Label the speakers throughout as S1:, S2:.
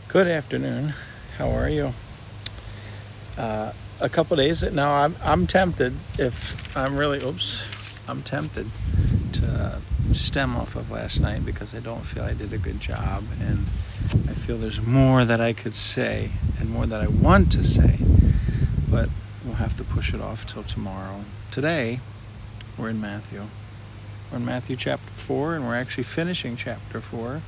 S1: Good afternoon. How are you? A couple days now, I'm tempted. I'm tempted to stem off of last night because I don't feel I did a good job, and I feel there's more that I could say and more that I want to say, but we'll have to push it off till tomorrow. Today, we're in Matthew. We're in Matthew chapter 4, and we're actually finishing chapter 4.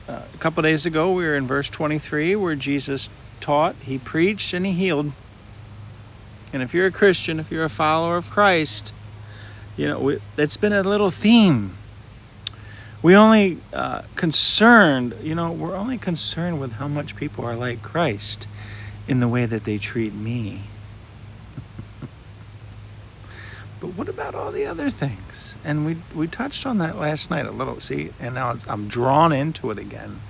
S1: A couple days ago, we were in verse 23 where Jesus taught, he preached, and he healed. And if you're a Christian, if you're a follower of Christ, it's been a little theme. We're only concerned with how much people are like Christ in the way that they treat me. But what about all the other things? And we touched on that last night a little, see? And now I'm drawn into it again.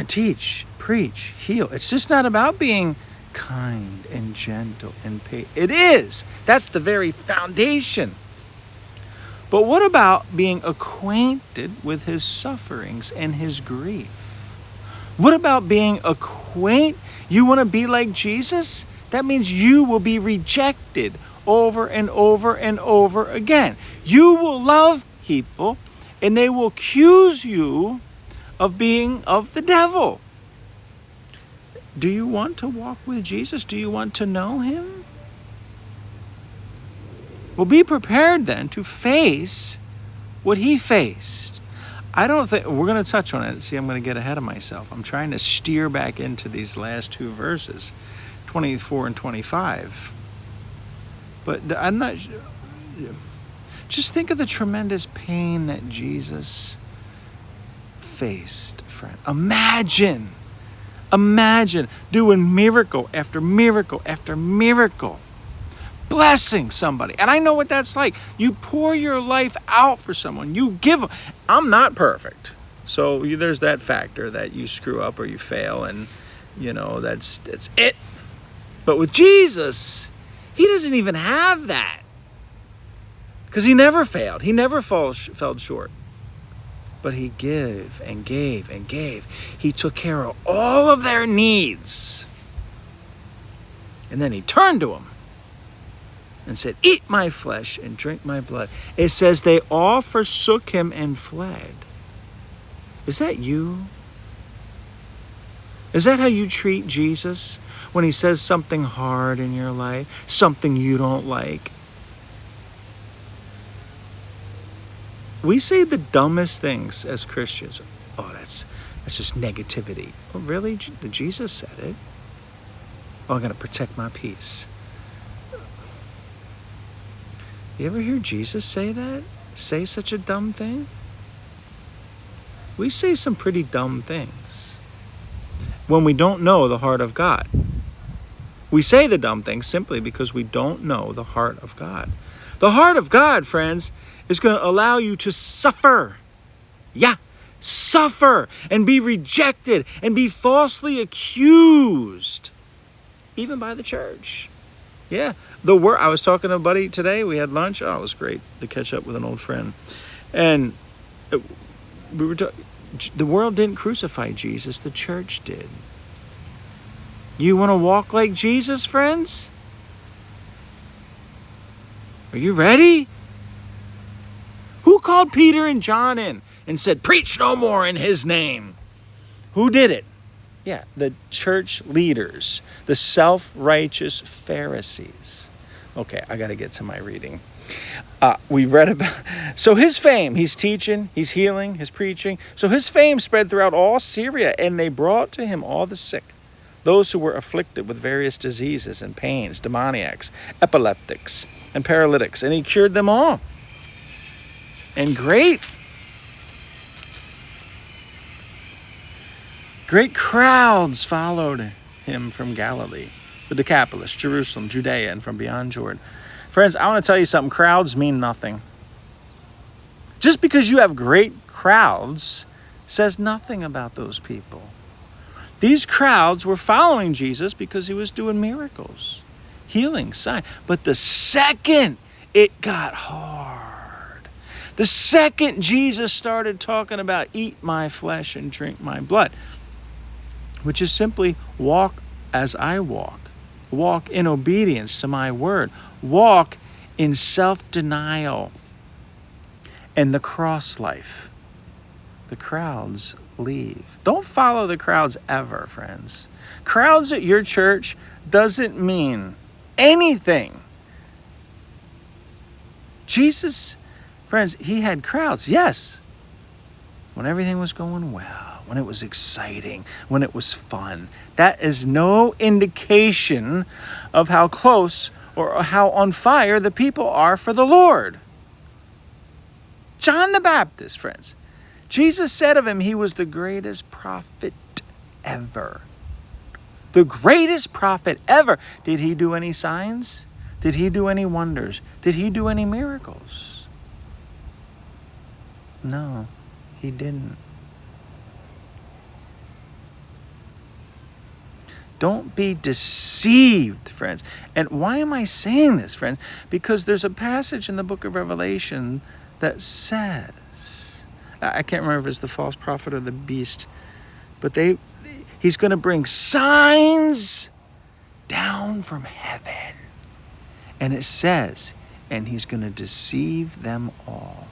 S1: Teach, preach, heal. It's just not about being kind and gentle and patient. It is. That's the very foundation. But what about being acquainted with his sufferings and his grief? What about being acquainted? You want to be like Jesus? That means you will be rejected over and over and over again. You will love people and they will accuse you of being of the devil. Do you want to walk with Jesus? Do you want to know him? Well, be prepared then to face what he faced. I don't think we're going to touch on it. See, I'm going to get ahead of myself. I'm trying to steer back into these last two verses, 24 and 25. But I'm not. Just think of the tremendous pain that Jesus faced, friend. Imagine doing miracle after miracle after miracle, blessing somebody. And I know what that's like. You pour your life out for someone. You give them. I'm not perfect. So there's that factor that you screw up or you fail, and that's it. But with Jesus, he doesn't even have that, because he never failed. He never fell short. But he gave and gave and gave. He took care of all of their needs. And then he turned to them and said, "Eat my flesh and drink my blood." It says they all forsook him and fled. Is that you? Is that how you treat Jesus when he says something hard in your life, something you don't like? We say the dumbest things as Christians. Oh, that's just negativity. Oh, really? Jesus said it. Oh, I got to protect my peace. You ever hear Jesus say that? Say such a dumb thing? We say some pretty dumb things when we don't know the heart of God. We say the dumb things simply because we don't know the heart of God. The heart of God, friends, is going to allow you to suffer. Yeah, suffer and be rejected and be falsely accused, even by the church. Yeah, I was talking to a buddy today. We had lunch. Oh, it was great to catch up with an old friend. And we were the world didn't crucify Jesus. The church did. You want to walk like Jesus, friends? Are you ready? Who called Peter and John in and said, "Preach no more in his name"? Who did it? Yeah, the church leaders, the self-righteous Pharisees. Okay, I got to get to my reading. We read about, so his fame, he's teaching, he's healing, he's preaching. So his fame spread throughout all Syria, and they brought to him all the sick, those who were afflicted with various diseases and pains, demoniacs, epileptics, and paralytics, and he cured them all. And great crowds followed him from Galilee, the Decapolis, Jerusalem, Judea, and from beyond Jordan. Friends, I want to tell you something. Crowds mean nothing. Just because you have great crowds says nothing about those people. These crowds were following Jesus because he was doing miracles, healing, signs. But the second it got hard, the second Jesus started talking about eat my flesh and drink my blood, which is simply walk as I walk. Walk in obedience to my word. Walk in self-denial and the cross life. The crowds leave. Don't follow the crowds ever, friends. Crowds at your church doesn't mean anything. Jesus, friends, he had crowds, yes, when everything was going well, when it was exciting, when it was fun. That is no indication of how close or how on fire the people are for the Lord. John the Baptist, friends, Jesus said of him, he was the greatest prophet ever. The greatest prophet ever. Did he do any signs? Did he do any wonders? Did he do any miracles? No, he didn't. Don't be deceived, friends. And why am I saying this, friends? Because there's a passage in the book of Revelation that says, I can't remember if it's the false prophet or the beast, but he's going to bring signs down from heaven. And it says, and he's going to deceive them all.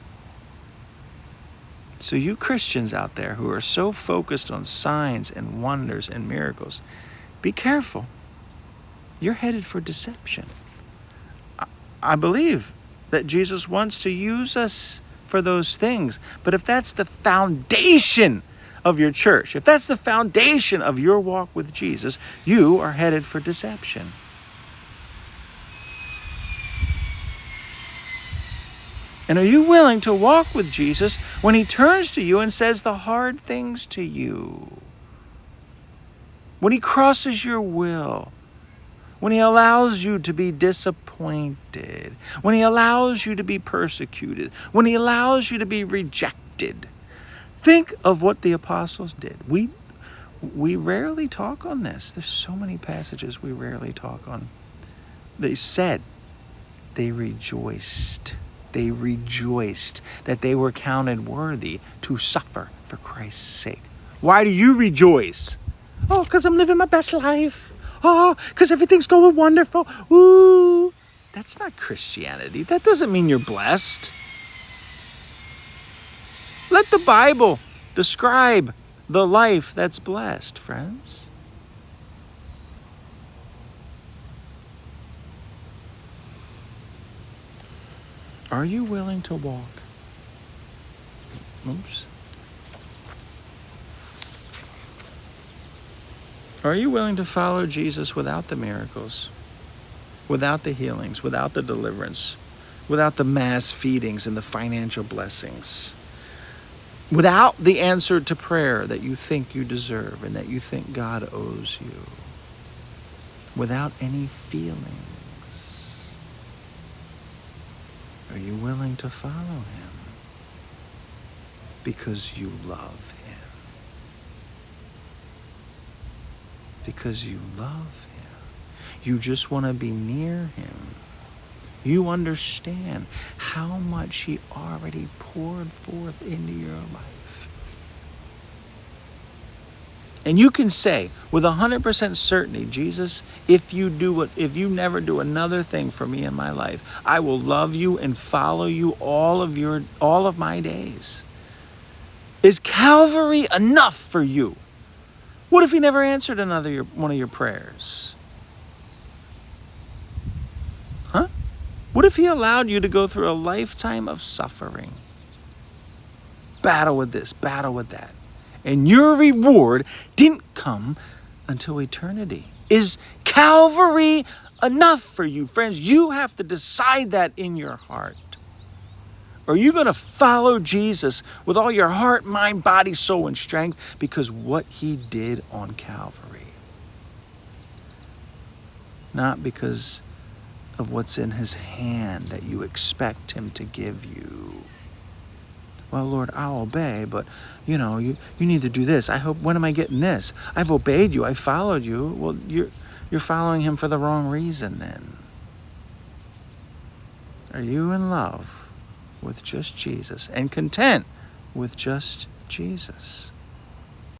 S1: So you Christians out there who are so focused on signs and wonders and miracles, be careful. You're headed for deception. I believe that Jesus wants to use us for those things. But if that's the foundation of your church, if that's the foundation of your walk with Jesus, you are headed for deception. And are you willing to walk with Jesus when he turns to you and says the hard things to you? When he crosses your will? When he allows you to be disappointed? When he allows you to be persecuted? When he allows you to be rejected? Think of what the apostles did. We rarely talk on this. There's so many passages we rarely talk on. They said they rejoiced. They rejoiced that they were counted worthy to suffer for Christ's sake. Why do you rejoice? Oh, because I'm living my best life. Oh, because everything's going wonderful. Ooh. That's not Christianity. That doesn't mean you're blessed. Let the Bible describe the life that's blessed, friends. Are you willing to walk? Are you willing to follow Jesus without the miracles, without the healings, without the deliverance, without the mass feedings and the financial blessings, without the answer to prayer that you think you deserve and that you think God owes you, without any feelings? Are you willing to follow him because you love him? Because you love him. You just want to be near him. You understand how much he already poured forth into your life. And you can say with 100% certainty, Jesus, if you never do another thing for me in my life, I will love you and follow you all of my days. Is Calvary enough for you? What if he never answered one of your prayers? Huh? What if he allowed you to go through a lifetime of suffering? Battle with this, battle with that. And your reward didn't come until eternity. Is Calvary enough for you, friends? You have to decide that in your heart. Are you going to follow Jesus with all your heart, mind, body, soul, and strength because what he did on Calvary? Not because of what's in his hand that you expect him to give you. Well, Lord, I'll obey, but you need to do this. When am I getting this? I've obeyed you. I followed you. Well, you're following him for the wrong reason then. Are you in love with just Jesus and content with just Jesus?